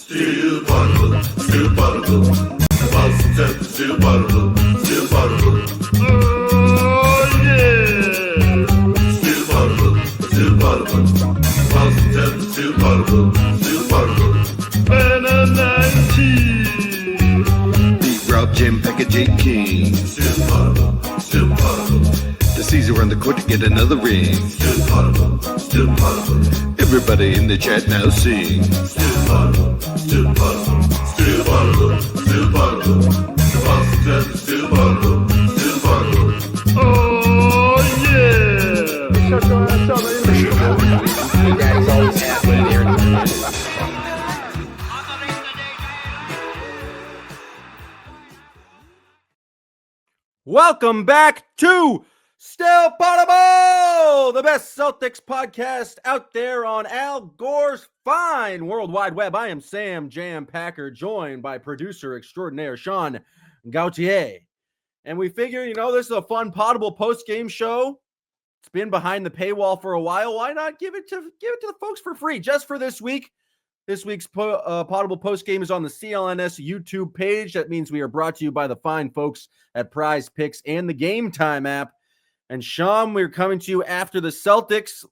Still Poddable, still Poddable. The Boston Celtics still Poddable, still Poddable. Oh yeah! Still Poddable, still Poddable. The Boston Celtics still Poddable, still Poddable. And a 19. Beat Robb, Jim, Packard, King. Still Poddable, still Poddable. The Caesar on the court to get another ring. Still Poddable, still Poddable. Everybody in the chat now sing. Still Poddable, still Poddable. Still Poddable, still Poddable. The Boston Celtics still Poddable, still Poddable. Oh yeah! Shut your ass up, man. Your daddy's always halfway there. Welcome back to Still Poddable, the best Celtics podcast out there on Al Gore's fine World Wide Web. I am Sam Jam Packer, joined by producer extraordinaire Sean Gauthier. And we figure, this is a fun Poddable post-game show. It's been behind the paywall for a while. Why not give it to the folks for free, just for this week? This week's Poddable postgame is on the CLNS YouTube page. That means we are brought to you by the fine folks at Prize Picks and the Game Time app. And Sean, we're coming to you after the Celtics.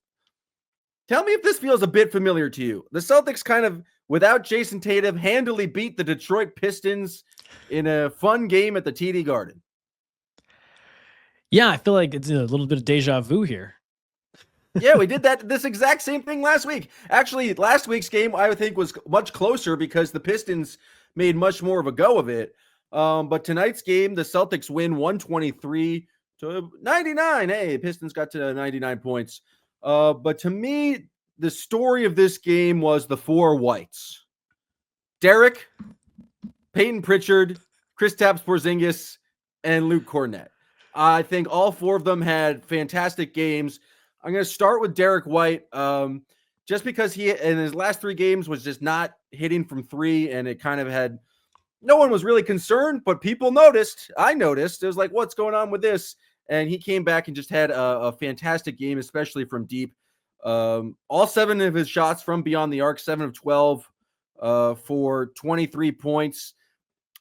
Tell me if this feels a bit familiar to you. The Celtics kind of, without Jason Tatum, handily beat the Detroit Pistons in a fun game at the TD Garden. Yeah, I feel like it's a little bit of deja vu here. Yeah, we did this exact same thing last week. Actually, last week's game, I think, was much closer because the Pistons made much more of a go of it. But tonight's game, the Celtics win 123 to 99. Hey, Pistons got to 99 points. But to me, the story of this game was the four whites. Derrick, Payton Pritchard, Kristaps Porzingis, and Luke Kornet. I think all four of them had fantastic games. I'm going to start with Derrick White, just because he, in his last three games, was just not hitting from three, and it kind of had, no one was really concerned, but people noticed. I noticed. It was like, what's going on with this? And he came back and just had a fantastic game, especially from deep. All seven of his shots from beyond the arc, 7 of 12 for 23 points.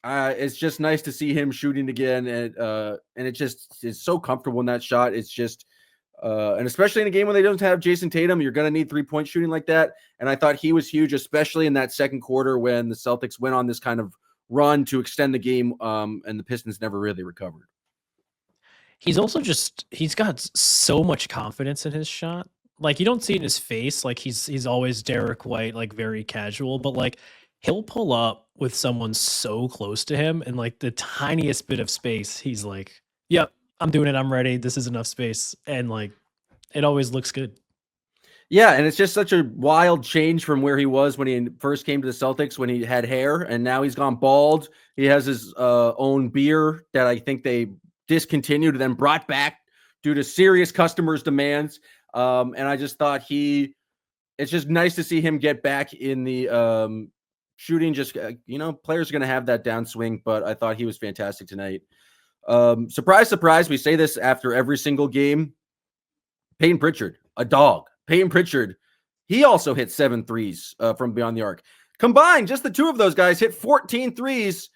It's just nice to see him shooting again, and it just is so comfortable in that shot. It's just, and especially in a game when they don't have Jason Tatum, you're going to need 3-point shooting like that. And I thought he was huge, especially in that second quarter when the Celtics went on this kind of run to extend the game, and the Pistons never really recovered. He's also he's got so much confidence in his shot. Like, you don't see it in his face. Like, he's always Derrick White, like very casual, but like he'll pull up with someone so close to him and like the tiniest bit of space. He's like, yep, I'm doing it. I'm ready. This is enough space. And like, it always looks good. Yeah, and it's just such a wild change from where he was when he first came to the Celtics, when he had hair, and now he's gone bald. He has his own beer that I think they discontinued and then brought back due to serious customers' demands. And I just thought it's just nice to see him get back in the shooting. Just, players are going to have that downswing, but I thought he was fantastic tonight. Surprise, surprise. We say this after every single game. Payton Pritchard, a dog. Payton Pritchard, he also hit 7 threes from beyond the arc. Combined, just the two of those guys hit 14 threes.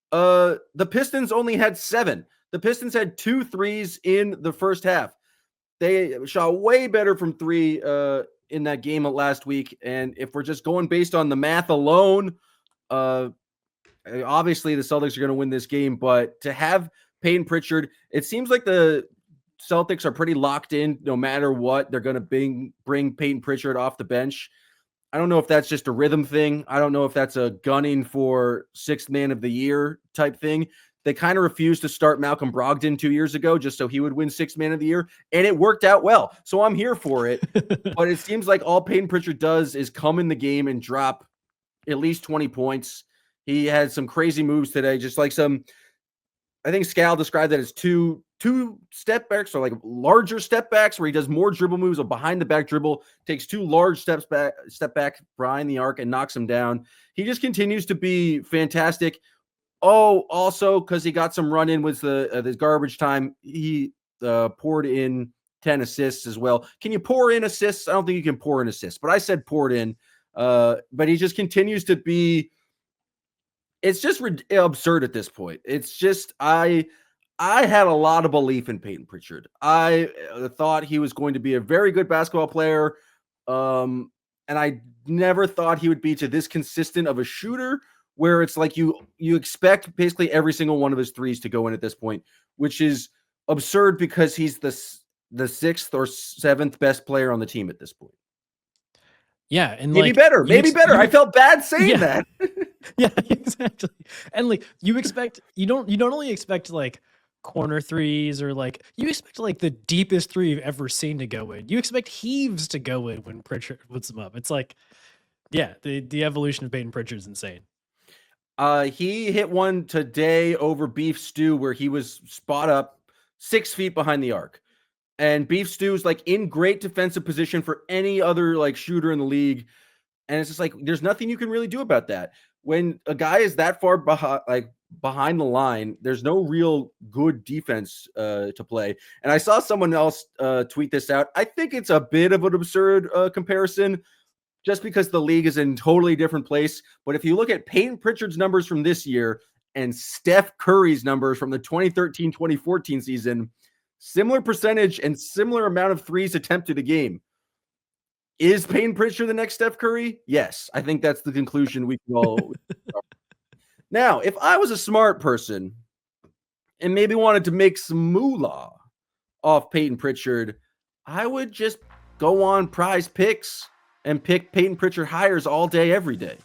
The Pistons only had 7. The Pistons had 2 threes in the first half. They shot way better from 3 in that game last week. And if we're just going based on the math alone, obviously the Celtics are going to win this game. But to have Payton Pritchard, it seems like the Celtics are pretty locked in. No matter what, they're going to bring Payton Pritchard off the bench. I don't know if that's just a rhythm thing. I don't know if that's a gunning for 6th man of the year type thing. They kind of refused to start Malcolm Brogdon 2 years ago just so he would win 6th man of the year, and it worked out well. So I'm here for it. But it seems like all Payton Pritchard does is come in the game and drop at least 20 points. He had some crazy moves today, just like I think Scal described that as two step backs, or like larger step backs, where he does more dribble moves, a behind the back dribble, takes 2 large step back behind the arc and knocks him down. He just continues to be fantastic. Oh, also because he got some run in with the garbage time, he poured in 10 assists as well. Can you pour in assists? I don't think you can pour in assists, but I said poured in. But he just continues to be. It's just absurd at this point. It's just I had a lot of belief in Payton Pritchard. I thought he was going to be a very good basketball player, and I never thought he would be to this consistent of a shooter. Where it's like you expect basically every single one of his threes to go in at this point, which is absurd because he's the sixth or seventh best player on the team at this point. Yeah, and maybe better. I felt bad saying that. Yeah, exactly. And like you don't only expect like corner threes or like you expect like the deepest three you've ever seen to go in. You expect heaves to go in when Pritchard puts them up. It's like, yeah, the evolution of Payton Pritchard is insane. He hit one today over Beef Stew where he was spot up 6 feet behind the arc. And Beef Stew is like in great defensive position for any other like shooter in the league. And it's just like, there's nothing you can really do about that. When a guy is that far behind the line, there's no real good defense to play. And I saw someone else tweet this out. I think it's a bit of an absurd comparison just because the league is in a totally different place. But if you look at Payton Pritchard's numbers from this year and Steph Curry's numbers from the 2013-2014 season, similar percentage and similar amount of threes attempted a game. Is Payton Pritchard the next Steph Curry? Yes. I think that's the conclusion we can all. Now, if I was a smart person and maybe wanted to make some moolah off Payton Pritchard, I would just go on Prize Picks and pick Payton Pritchard hires all day, every day.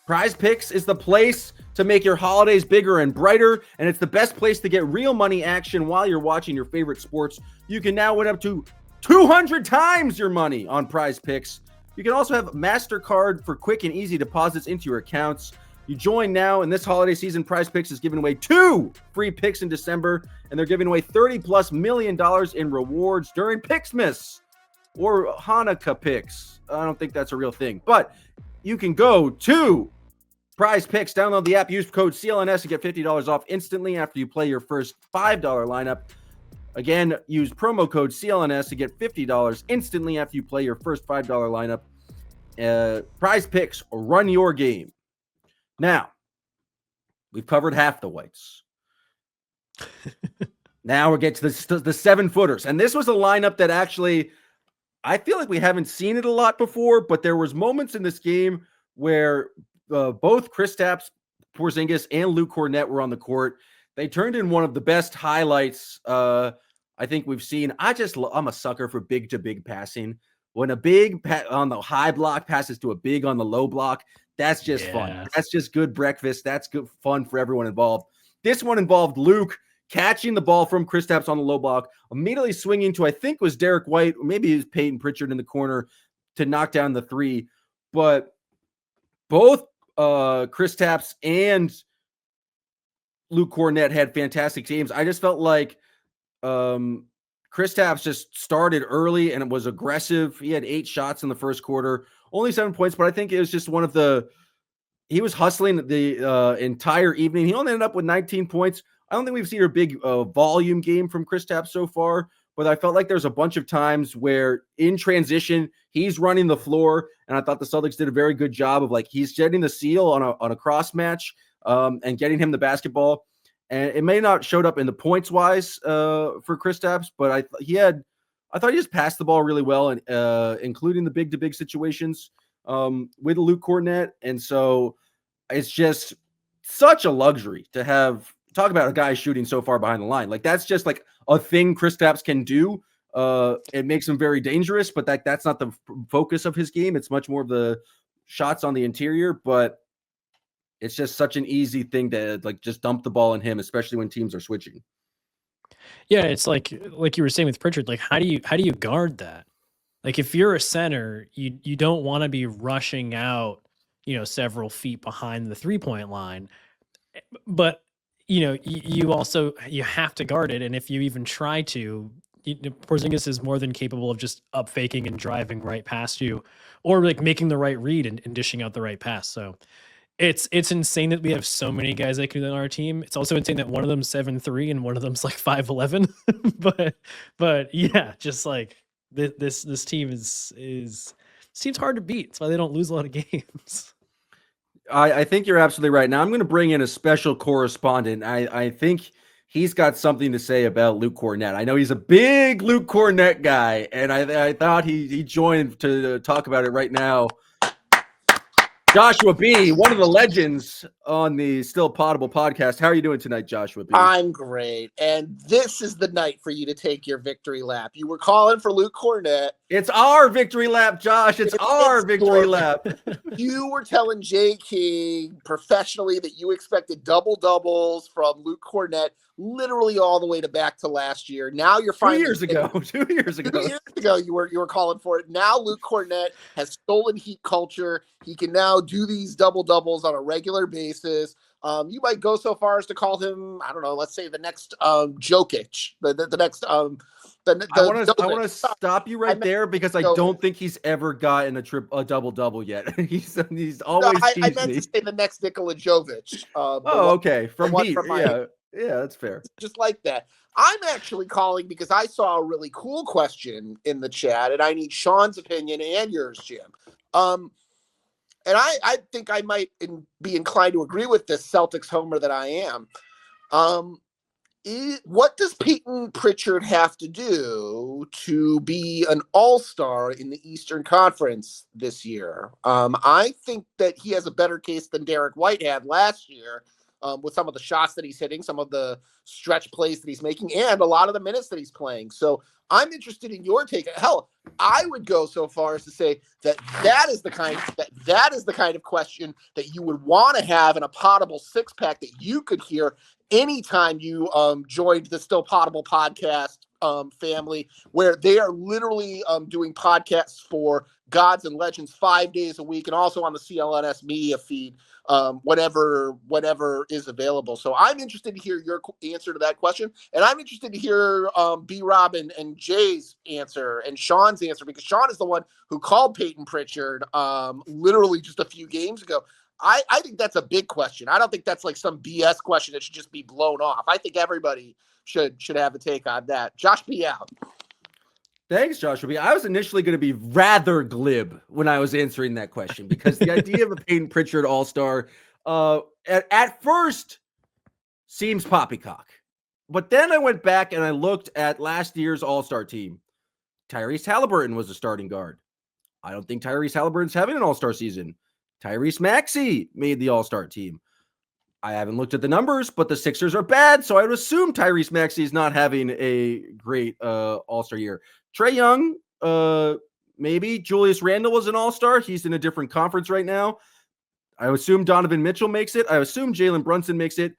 Prize Picks is the place to make your holidays bigger and brighter, and it's the best place to get real money action while you're watching your favorite sports. You can now win up to 200 times your money on Prize Picks. You can also have MasterCard for quick and easy deposits into your accounts. You join now, and this holiday season, Prize Picks is giving away 2 free picks in December, and they're giving away $30+ million in rewards during Pixmas or Hanukkah Picks. I don't think that's a real thing, but you can go to Prize Picks, download the app, use code CLNS to get $50 off instantly after you play your first $5 lineup. Again, use promo code CLNS to get $50 instantly after you play your first $5 lineup. Prize Picks, run your game. Now, we've covered half the whites. Now we get to the 7-footers. And this was a lineup that actually, I feel like we haven't seen it a lot before, but there was moments in this game where both Kristaps Porzingis and Luke Kornet were on the court. They turned in one of the best highlights I think we've seen. I'm a sucker for big-to-big passing. When a big on the high block passes to a big on the low block, that's just fun. That's just good breakfast. That's good fun for everyone involved. This one involved Luke catching the ball from Kristaps on the low block, immediately swinging to, I think was Derrick White, or maybe it was Payton Pritchard in the corner to knock down the three. But both Kristaps and Luke Kornet had fantastic games. I just felt like Kristaps just started early and it was aggressive. He had 8 shots in the first quarter, only 7 points, but I think it was just he was hustling the entire evening. He only ended up with 19 points. I don't think we've seen a big volume game from Kristaps so far, but I felt like there's a bunch of times where in transition, he's running the floor, and I thought the Celtics did a very good job of he's getting the seal on a cross match and getting him the basketball. And it may not showed up in the points wise for Kristaps, but I thought he just passed the ball really well, and including the big-to-big situations with Luke Kornet. And so it's just such a luxury to have. Talk about a guy shooting so far behind the line. That's just a thing Kristaps can do. It makes him very dangerous, but that's not the focus of his game. It's much more of the shots on the interior, but it's just such an easy thing to just dump the ball in him, especially when teams are switching. Yeah, it's like you were saying with Pritchard, how do you guard that? If you're a center, you don't want to be rushing out, several feet behind the 3-point line, but you have to guard it. And if you even try to, Porzingis is more than capable of just up faking and driving right past you, or making the right read and dishing out the right pass. So it's insane that we have so many guys that can do that on our team. It's also insane that one of them's 7'3" and one of them's 5'11". but yeah, just this team is seems hard to beat. That's why they don't lose a lot of games. I think you're absolutely right. Now I'm going to bring in a special correspondent. I think he's got something to say about Luke Cornett. I know he's a big Luke Cornett guy, and I thought he joined to talk about it right now. Joshua B., one of the legends on the Still Poddable podcast. How are you doing tonight, Joshua B.? I'm great. And this is the night for you to take your victory lap. You were calling for Luke Cornett. It's our victory lap, Josh. It's our victory lap. You were telling Jay King professionally that you expected double-doubles from Luke Cornett literally all the way back to last year. Now you're finally 2 years ago. 2 years ago. 2 years ago, you were calling for it. Now Luke Cornett has stolen Heat culture. He can now do these double-doubles on a regular basis. You might go so far as to call him, I don't know, let's say the next Jokic, the next I want to stop you right there because I don't think he's ever gotten a double-double yet. he's always I meant to say the next Nikola Jovic. Okay. From Heat. Yeah, that's fair. Just like that. I'm actually calling because I saw a really cool question in the chat, and I need Sean's opinion and yours, Jim. And I think I might be inclined to agree with this Celtics homer that I am. What does Payton Pritchard have to do to be an all-star in the Eastern Conference this year? I think that he has a better case than Derrick White had last year. With some of the shots that he's hitting, some of the stretch plays that he's making, and a lot of the minutes that he's playing. So I'm interested in your take. Hell, I would go so far as to say that is the kind of question that you would want to have in a Poddable six-pack that you could hear anytime you joined the Still Poddable podcast family, where they are literally doing podcasts for Gods and Legends 5 days a week, and also on the CLNS Media feed, whatever is available. So I'm interested to hear your answer to that question, and I'm interested to hear B-Rob and Jay's answer and Sean's answer, because Sean is the one who called Payton Pritchard literally just a few games ago. I think that's a big question. I don't think that's like some BS question that should just be blown off. I think everybody should have a take on that. Josh B. out. Thanks, Joshua B. I was initially going to be rather glib when I was answering that question because the idea of a Payton Pritchard all-star at first seems poppycock. But then I went back and I looked at last year's all-star team. Tyrese Halliburton was a starting guard. I don't think Tyrese Halliburton's having an all-star season. Tyrese Maxey made the all-star team. I haven't looked at the numbers, but the Sixers are bad, so I would assume Tyrese Maxey is not having a great all-star year. Trae Young, maybe. Julius Randle was an all-star. He's in a different conference right now. I assume Donovan Mitchell makes it. I assume Jalen Brunson makes it.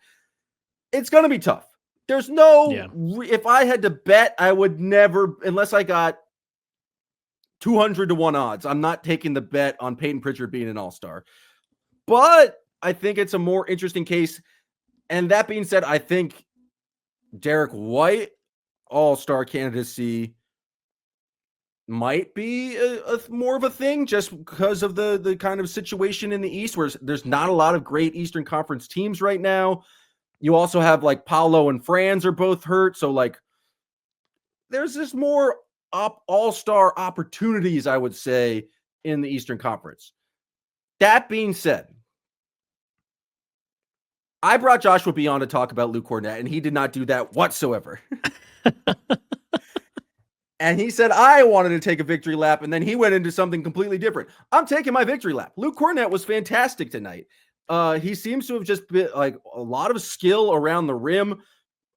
It's going to be tough. There's if I had to bet, I would never, unless I got 200-1 odds. I'm not taking the bet on Payton Pritchard being an all-star. But I think it's a more interesting case. And that being said, I think Derrick White all-star candidacy might be a more of a thing just because of the kind of situation in the East where there's not a lot of great Eastern Conference teams right now. You also have like Paolo and Franz are both hurt. So like there's just more all-star opportunities, I would say, in the Eastern Conference. That being said, I brought Joshua B. on to talk about Luke Cornett, and he did not do that whatsoever. And he said, I wanted to take a victory lap, and then he went into something completely different. I'm taking my victory lap. Luke Cornett was fantastic tonight. He seems to have just been like a lot of skill around the rim.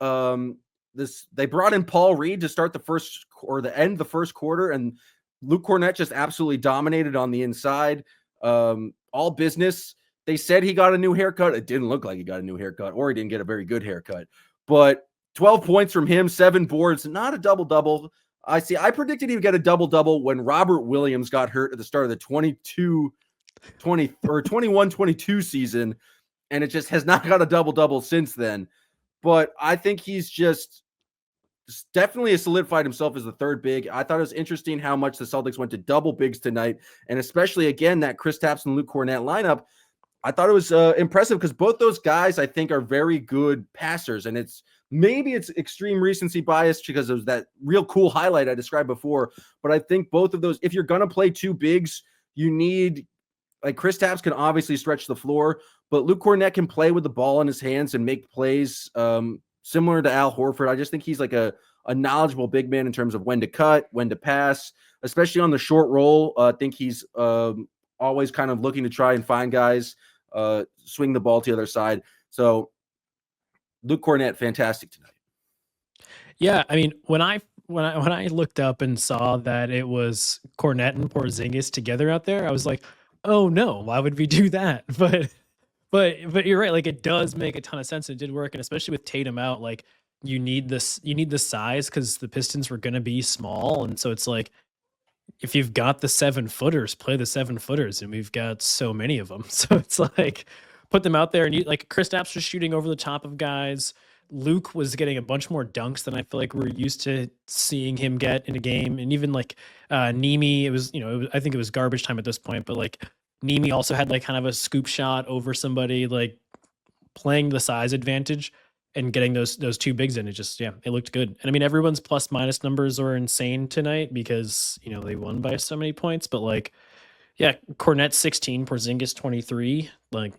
They brought in Paul Reed to start the end of the first quarter, and Luke Cornett just absolutely dominated on the inside. All business. They said he got a new haircut. It didn't look like he got a new haircut, or he didn't get a very good haircut. But 12 points from him, 7 boards, not a double-double. I predicted he would get a double-double when Robert Williams got hurt at the start of the 21-22 season, and it just has not got a double-double since then. But I think he's just definitely solidified himself as the third big. I thought it was interesting how much the Celtics went to double bigs tonight, and especially, again, that Kristaps and Luke Cornett lineup. I thought it was impressive because both those guys, I think, are very good passers, and it's Maybe it's extreme recency bias because of that real cool highlight I described before. But I think both of those, if you're going to play two bigs, you need, like, Kristaps can obviously stretch the floor, but Luke Kornet can play with the ball in his hands and make plays similar to Al Horford. I just think he's like a knowledgeable big man in terms of when to cut, when to pass, especially on the short roll. I think he's always kind of looking to try and find guys, swing the ball to the other side. So Luke Kornet, fantastic tonight. Yeah, I mean, when I looked up and saw that it was Kornet and Porzingis together out there, I was like, oh no, why would we do that? But you're right, like, it does make a ton of sense. It did work, and especially with Tatum out, like, you need the size because the Pistons were going to be small, and so it's like, if you've got the 7-footers, play the 7-footers, and we've got so many of them. So it's like, put them out there, and you, like, Kristaps was shooting over the top of guys. Luke was getting a bunch more dunks than I feel like we're used to seeing him get in a game, and even like Nimi, it was, I think it was garbage time at this point, but like Nimi also had like kind of a scoop shot over somebody, like playing the size advantage and getting those two bigs in. It just, it looked good. And I mean, everyone's plus minus numbers are insane tonight because, they won by so many points, but like, Kornet 16, Porzingis 23, like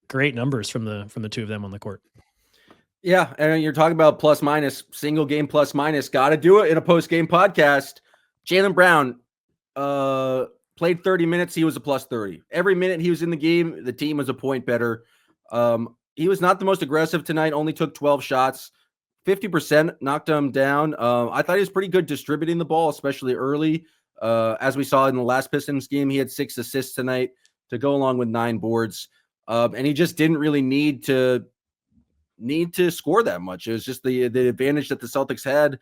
great numbers from the two of them on the court. Yeah, and you're talking about plus minus, single game plus minus. Got to do it in a post game podcast. Jaylen Brown played 30 minutes. He was a plus 30. Every minute he was in the game, the team was a point better. He was not the most aggressive tonight. Only took 12 shots, 50% knocked him down. I thought he was pretty good distributing the ball, especially early. As we saw in the last Pistons game, he had 6 assists tonight to go along with 9 boards. And he just didn't really need to score that much. It was just the advantage that the Celtics had.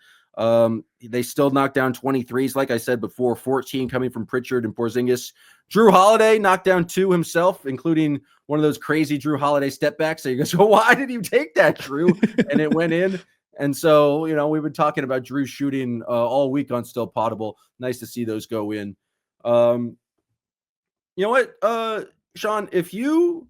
They still knocked down 23s, like I said before, 14 coming from Pritchard and Porzingis. Drew Holiday knocked down 2 himself, including one of those crazy Drew Holiday step backs. So you go, so why did you take that, Drew? And it went in. And so, we've been talking about Drew shooting all week on Still Poddable. Nice to see those go in. You know what, Sean, if you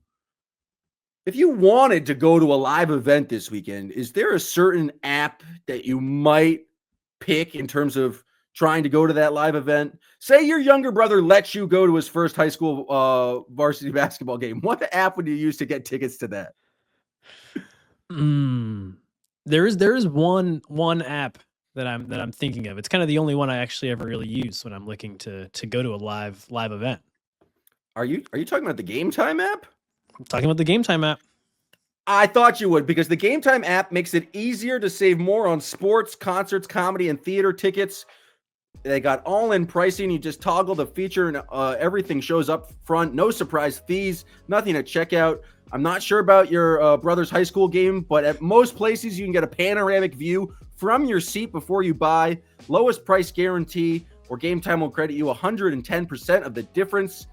wanted to go to a live event this weekend, is there a certain app that you might pick in terms of trying to go to that live event? Say your younger brother lets you go to his first high school varsity basketball game. What app would you use to get tickets to that? There is one app that I'm thinking of. It's kind of the only one I actually ever really use when I'm looking to go to a live event. Are you talking about the Game Time app? I'm talking about the Game Time app. I thought you would, because the Game Time app makes it easier to save more on sports, concerts, comedy, and theater tickets. They got all-in pricing. You just toggle the feature and everything shows up front. No surprise fees, nothing at checkout. I'm not sure about your brother's high school game, but at most places you can get a panoramic view from your seat before you buy. Lowest price guarantee, or Game Time will credit you 110% of the difference.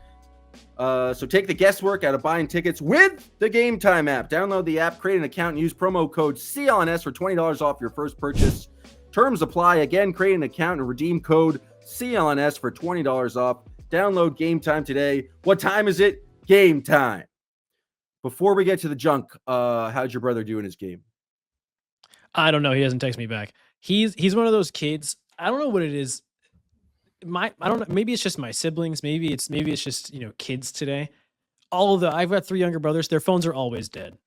So take the guesswork out of buying tickets with the Game Time app. Download the app, create an account, and use promo code CLNS for $20 off your first purchase. Terms apply. Again, create an account and redeem code CLNS for $20 off. Download Game Time today. What time is it? Game time. Before we get to the junk, how'd your brother do in his game? I don't know. He doesn't text me back. He's one of those kids. I don't know what it is. I don't know. Maybe it's just my siblings. Maybe it's just, kids today. I've got 3 younger brothers. Their phones are always dead.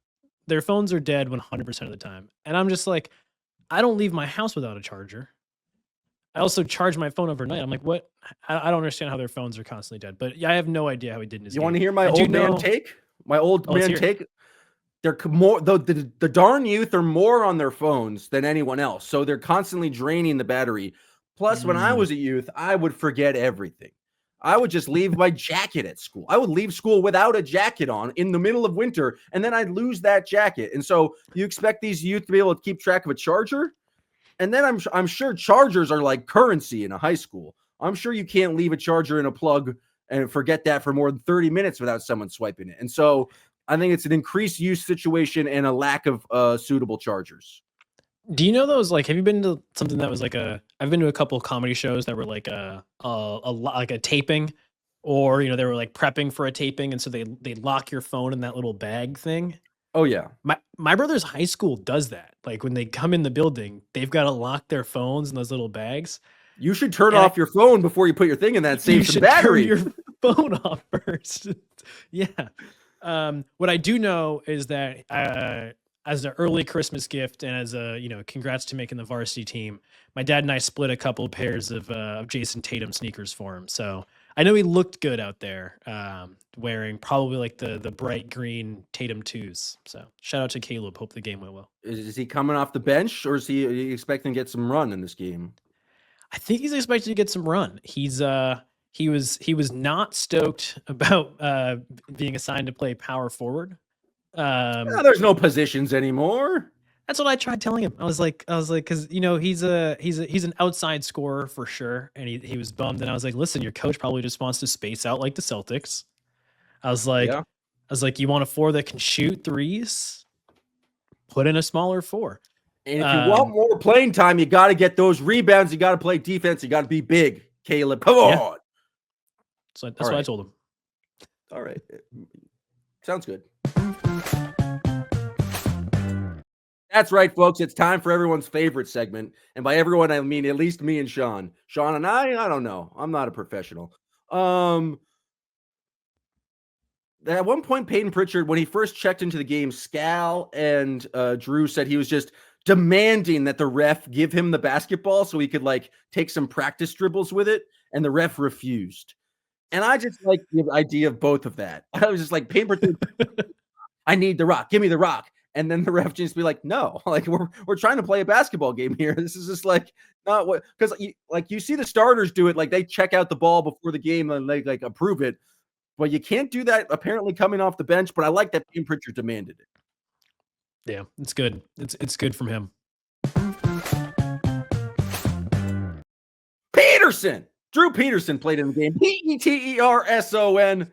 Their phones are dead 100% of the time. And I'm just like, I don't leave my house without a charger. I also charge my phone overnight. I'm like, what? I don't understand how their phones are constantly dead. But yeah, I have no idea how he did in his game. You want to hear my old man take? My old man take? They're more, the darn youth are more on their phones than anyone else. So they're constantly draining the battery. Plus, when I was a youth, I would forget everything. I would just leave my jacket at school. I would leave school without a jacket on in the middle of winter, and then I'd lose that jacket. And so you expect these youth to be able to keep track of a charger? And then I'm sure chargers are like currency in a high school. I'm sure you can't leave a charger in a plug and forget that for more than 30 minutes without someone swiping it. And so I think it's an increased use situation and a lack of suitable chargers. Do you know those, like, have you been to something that was like I've been to a couple of comedy shows that were like a taping, or, they were like prepping for a taping. And so they lock your phone in that little bag thing. Oh yeah. My brother's high school does that. Like when they come in the building, they've got to lock their phones in those little bags. You should turn And off your phone before you put your thing in that. You Save some should battery. turn your phone off first. Yeah. What I do know is that as an early Christmas gift and as a, congrats to making the varsity team, my dad and I split a couple of pairs of Jason Tatum sneakers for him. So I know he looked good out there wearing probably like the bright green Tatum 2s. So shout out to Caleb. Hope the game went well. Is he coming off the bench, or is he expecting to get some run in this game? I think he's expected to get some run. He was not stoked about being assigned to play power forward. There's no positions anymore. That's what I tried telling him. I was like, because he's an outside scorer for sure, and he was bummed. And I was like, listen, your coach probably just wants to space out like the Celtics. I was like, you want a 4 that can shoot threes? Put in a smaller 4. And if you want more playing time, you got to get those rebounds. You got to play defense. You got to be big, Caleb. Come on. So that's what I told him. All right. Sounds good. That's right, folks. It's time for everyone's favorite segment. And by everyone, I mean at least me and Sean. Sean and I don't know. I'm not a professional. At one point, Payton Pritchard, when he first checked into the game, Scal and Drew said he was just demanding that the ref give him the basketball so he could take some practice dribbles with it, and the ref refused. And I just like the idea of both of that. I was just like, Payton Pritchard, I need the rock. Give me the rock. And then the ref just be like, no, we're trying to play a basketball game here. This is just not what, because you see the starters do it, they check out the ball before the game and they approve it. But you can't do that apparently coming off the bench. But I like that Payton Pritchard demanded it. Yeah, it's good. It's good from him. Peterson. Drew Peterson played in the game. Peterson.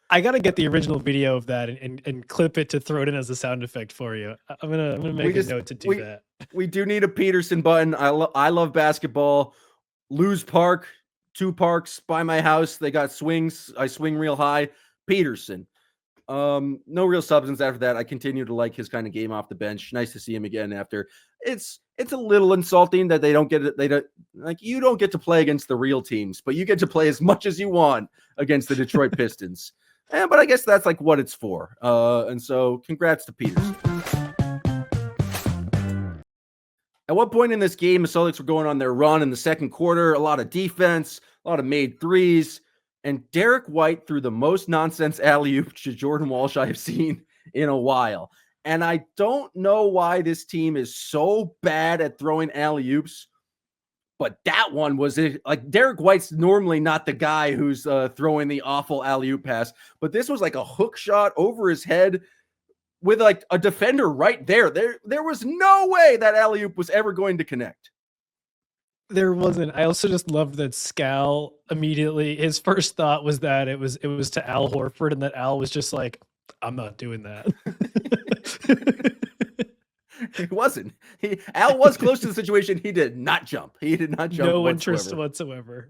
I gotta get the original video of that and clip it to throw it in as a sound effect for you. I'm gonna make a note to do that. We do need a Peterson button. I love basketball. Lewis Park, 2 parks by my house. They got swings. I swing real high. Peterson. No real substance after that. I continue to like his kind of game off the bench. Nice to see him again after. It's a little insulting that they don't get it. They don't you don't get to play against the real teams, but you get to play as much as you want against the Detroit Pistons. But I guess that's what it's for. And so congrats to Peterson. At one point in this game, the Celtics were going on their run in the second quarter. A lot of defense, a lot of made threes. And Derrick White threw the most nonsense alley-oop to Jordan Walsh I have seen in a while. And I don't know why this team is so bad at throwing alley-oops, but that one was it. Derrick White's normally not the guy who's throwing the awful alley-oop pass, but this was a hook shot over his head with a defender right there. There was no way that alley-oop was ever going to connect. There wasn't. I also just loved that Scal immediately, his first thought was that it was to Al Horford, and that Al was just like, I'm not doing that. He wasn't. Al was close to the situation. He did not jump. He did not jump. No interest whatsoever.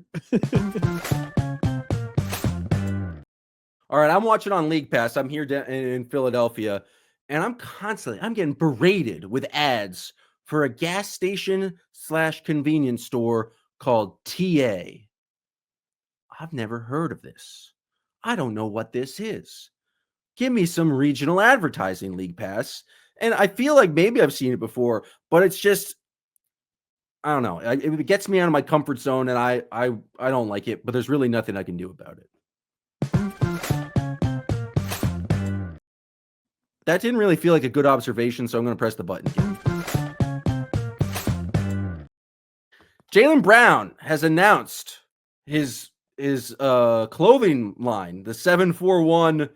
All right, I'm watching on League Pass. I'm here in Philadelphia, and I'm getting berated with ads for a gas station / convenience store called TA. I've never heard of this. I don't know what this is. Give me some regional advertising, League Pass. And I feel like maybe I've seen it before, but it's just, I don't know. It gets me out of my comfort zone, and I don't like it, but there's really nothing I can do about it. That didn't really feel like a good observation, so I'm going to press the button again. Jaylen Brown has announced his clothing line, the 741.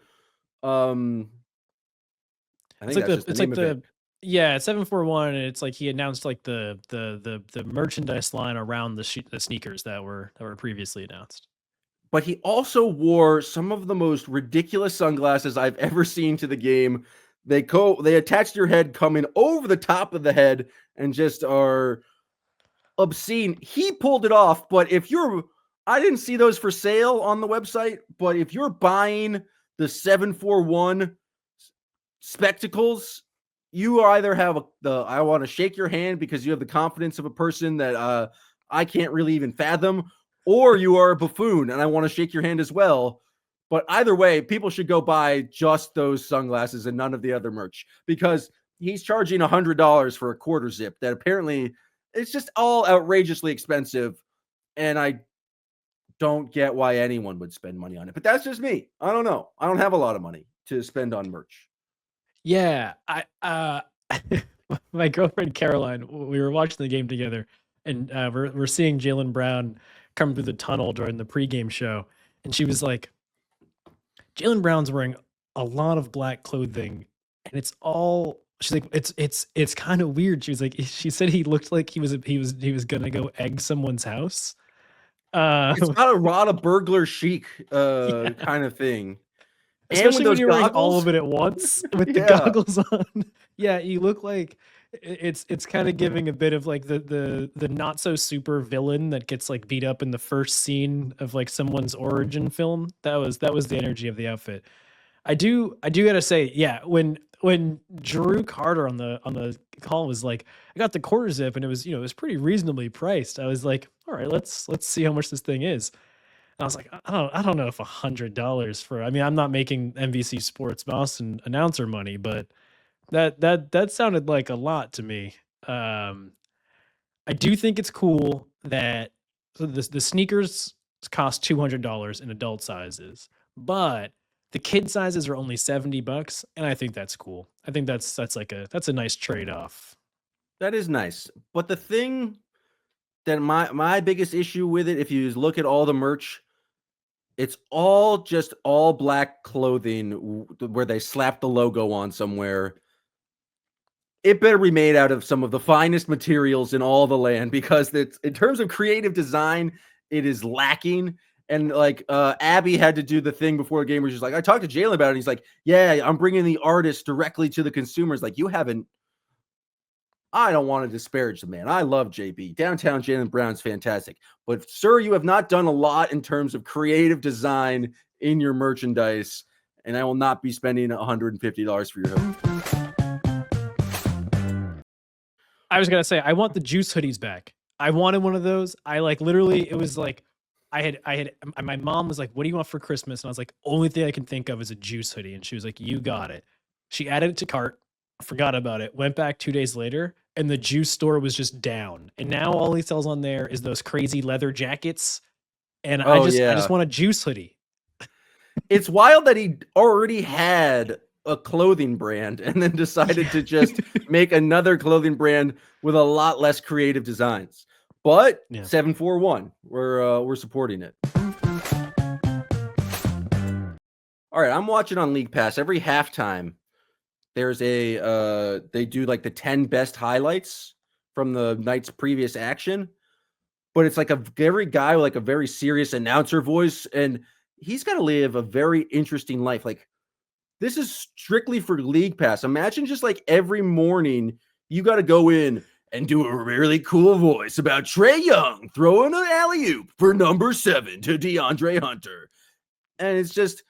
I think it's it's 741, and it's he announced the merchandise line around the sneakers that were previously announced. But he also wore some of the most ridiculous sunglasses I've ever seen to the game. They attach your head coming over the top of the head and just are obscene. He pulled it off, but if you're I didn't see those for sale on the website, but if you're buying the 741 spectacles, you either have I want to shake your hand because you have the confidence of a person that I can't really even fathom, or you are a buffoon and I want to shake your hand as well. But either way, people should go buy just those sunglasses and none of the other merch, because he's charging $100 for a quarter zip that apparently it's just all outrageously expensive. And I don't get why anyone would spend money on it. But that's just me. I don't know. I don't have a lot of money to spend on merch. Yeah, my girlfriend Caroline, we were watching the game together, and we're seeing Jaylen Brown come through the tunnel during the pregame show, and she was like, Jaylen Brown's wearing a lot of black clothing, and it's all. She's like, it's kind of weird. She was like, she said he looked like he was gonna go egg someone's house. It's not a Rada burglar chic kind of thing. Especially when you're wearing all of it at once with the goggles on. Yeah, you look like it's kind of giving a bit of like the not so super villain that gets like beat up in the first scene of like someone's origin film. That was the energy of the outfit. I do gotta say, yeah, when Drew Carter on the call was like, I got the quarter zip and it was pretty reasonably priced. I was like, all right, let's see how much this thing is. And I was like, I don't know if $100 for. I mean, I'm not making NBC Sports Boston announcer money, but that sounded like a lot to me. I do think it's cool that the sneakers cost $200 in adult sizes, but the kid sizes are only $70, and I think that's cool. I think that's a nice trade-off. That is nice. But the thing that my biggest issue with it, if you look at all the merch, it's all just all black clothing where they slap the logo on somewhere. It better be made out of some of the finest materials in all the land, because it's, in terms of creative design, it is lacking. And like Abby had to do the thing before the game where she's like, I talked to Jaylen about it. And he's like, yeah, I'm bringing the artist directly to the consumers. Like, you haven't. I don't want to disparage the man. I love JB. Downtown Jaylen Brown's fantastic. But, sir, you have not done a lot in terms of creative design in your merchandise, and I will not be spending $150 for your hoodie. I was going to say, I want the Juice hoodies back. I wanted one of those. I like literally, it was like, my mom was like, what do you want for Christmas? And I was like, only thing I can think of is a Juice hoodie. And she was like, you got it. She added it to cart. Forgot about it, went back 2 days later, and the Juice store was just down. And now all he sells on there is those crazy leather jackets. And I just want a Juice hoodie. It's wild that he already had a clothing brand and then decided to just make another clothing brand with a lot less creative designs. But 741, we're supporting it. All right, I'm watching on League Pass every halftime. There's they do like the 10 best highlights from the night's previous action, but it's like every guy with like a very serious announcer voice, and he's got to live a very interesting life. Like, this is strictly for League Pass. Imagine just like every morning you got to go in and do a really cool voice about Trae Young throwing an alley-oop for number 7 to DeAndre Hunter. And it's just,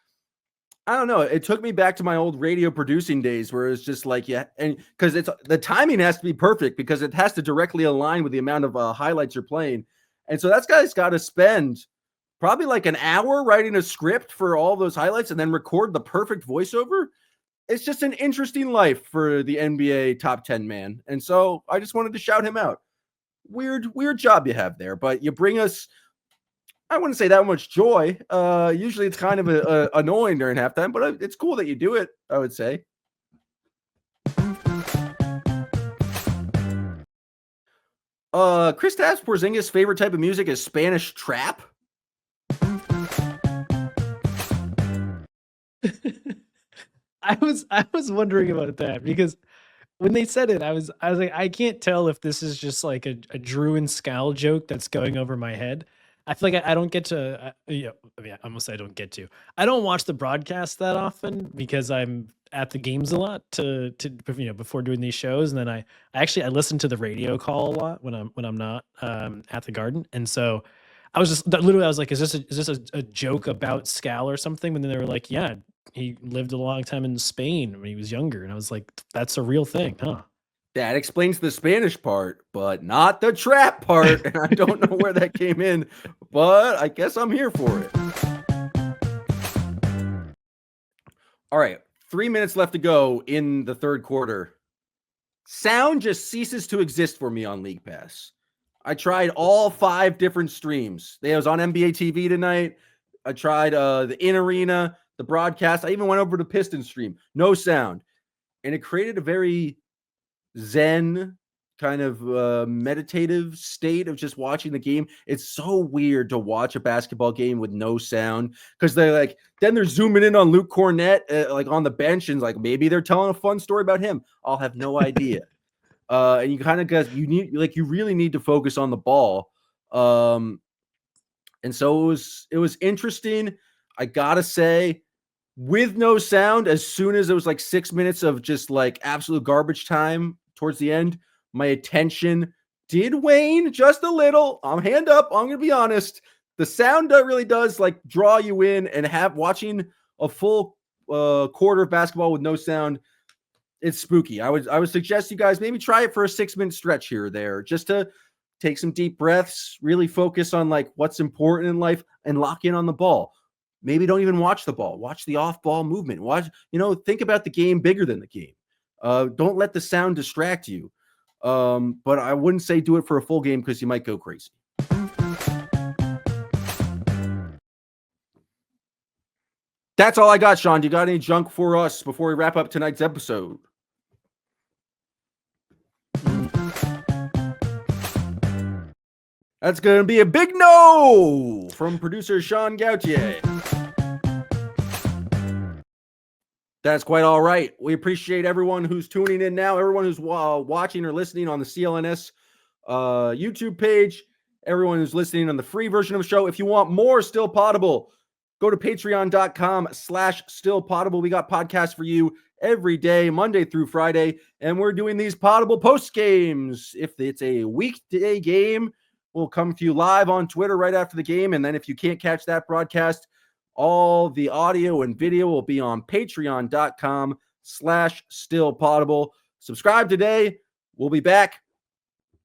I don't know. It took me back to my old radio producing days where it's just like, yeah. And because the timing has to be perfect because it has to directly align with the amount of highlights you're playing. And so that guy's got to spend probably like an hour writing a script for all those highlights and then record the perfect voiceover. It's just an interesting life for the NBA top 10 man. And so I just wanted to shout him out. Weird job you have there, but you bring us, I wouldn't say that much joy. Usually it's kind of annoying during halftime, but it's cool that you do it, I would say. Kristaps Porzingis' favorite type of music is Spanish trap. I was wondering about that because when they said it, I was like, I can't tell if this is just like a Drew and Scal joke that's going over my head. I feel like I don't get to, I almost say I don't get to. I don't watch the broadcast that often because I'm at the games a lot to before doing these shows, and then I listen to the radio call a lot when I'm not at the Garden, and so I was just literally, I was like, is this a joke about Scal or something? And then they were like, yeah, he lived a long time in Spain when he was younger. And I was like, that's a real thing, huh? That explains the Spanish part, but not the trap part. And I don't know where that came in, but I guess I'm here for it. All right, 3 minutes left to go in the third quarter. Sound just ceases to exist for me on League Pass. I tried all 5 different streams. They was on NBA TV tonight. I tried the in-arena, the broadcast. I even went over to Pistons stream. No sound. And it created a very zen kind of meditative state of just watching the game. It's so weird to watch a basketball game with no sound because they're like, then they're zooming in on Luke Cornett like on the bench and like maybe they're telling a fun story about him. I'll have no idea. And you kind of guys, you really need to focus on the ball. And so it was interesting. I gotta say, with no sound, as soon as it was like 6 minutes of just like absolute garbage time towards the end, my attention did wane just a little. I'm hand up. I'm gonna be honest. The sound really does like draw you in, and watching a full quarter of basketball with no sound, it's spooky. I would suggest you guys maybe try it for a 6-minute stretch here or there, just to take some deep breaths, really focus on like what's important in life, and lock in on the ball. Maybe don't even watch the ball. Watch the off-ball movement. Think about the game bigger than the game. Don't let the sound distract you. But I wouldn't say do it for a full game because you might go crazy. That's all I got, Sean. Do you got any junk for us before we wrap up tonight's episode? That's going to be a big no from producer Sean Gauthier. That's quite all right. We appreciate everyone who's tuning in now, everyone who's watching or listening on the CLNS YouTube page, everyone who's listening on the free version of the show. If you want more Still Poddable, go to patreon.com/Still Poddable. We got podcasts for you every day, Monday through Friday, and we're doing these Poddable post games. If it's a weekday game, we'll come to you live on Twitter right after the game. And then if you can't catch that broadcast, all the audio and video will be on patreon.com/Still Poddable. Subscribe today. We'll be back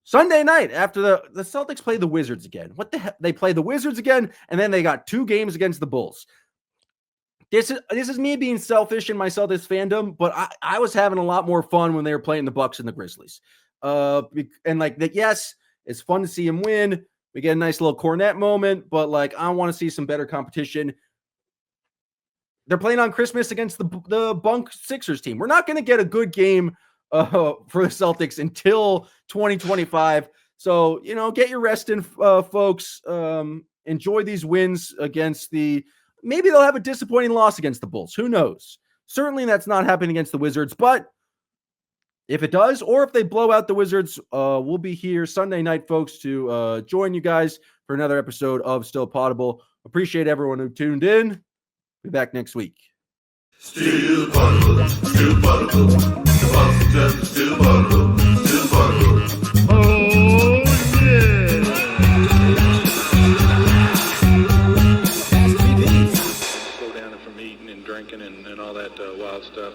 Sunday night after the Celtics play the Wizards again. What the heck? They play the Wizards again, and then they got 2 games against the Bulls. This is me being selfish in my Celtics fandom, but I was having a lot more fun when they were playing the Bucks and the Grizzlies. Yes, it's fun to see them win. We get a nice little Cornette moment, but like I want to see some better competition. They're playing on Christmas against the bunk Sixers team. We're not going to get a good game for the Celtics until 2025. So, get your rest in, folks. Enjoy these wins against maybe they'll have a disappointing loss against the Bulls. Who knows? Certainly that's not happening against the Wizards, but if it does, or if they blow out the Wizards, we'll be here Sunday night, folks, to join you guys for another episode of Still Poddable. Appreciate everyone who tuned in. Be back next week. Still Poddable, Still Poddable. The Boston Celtics, Still Poddable, Still Poddable. Oh, yeah. Go down from eating and drinking and all that wild stuff.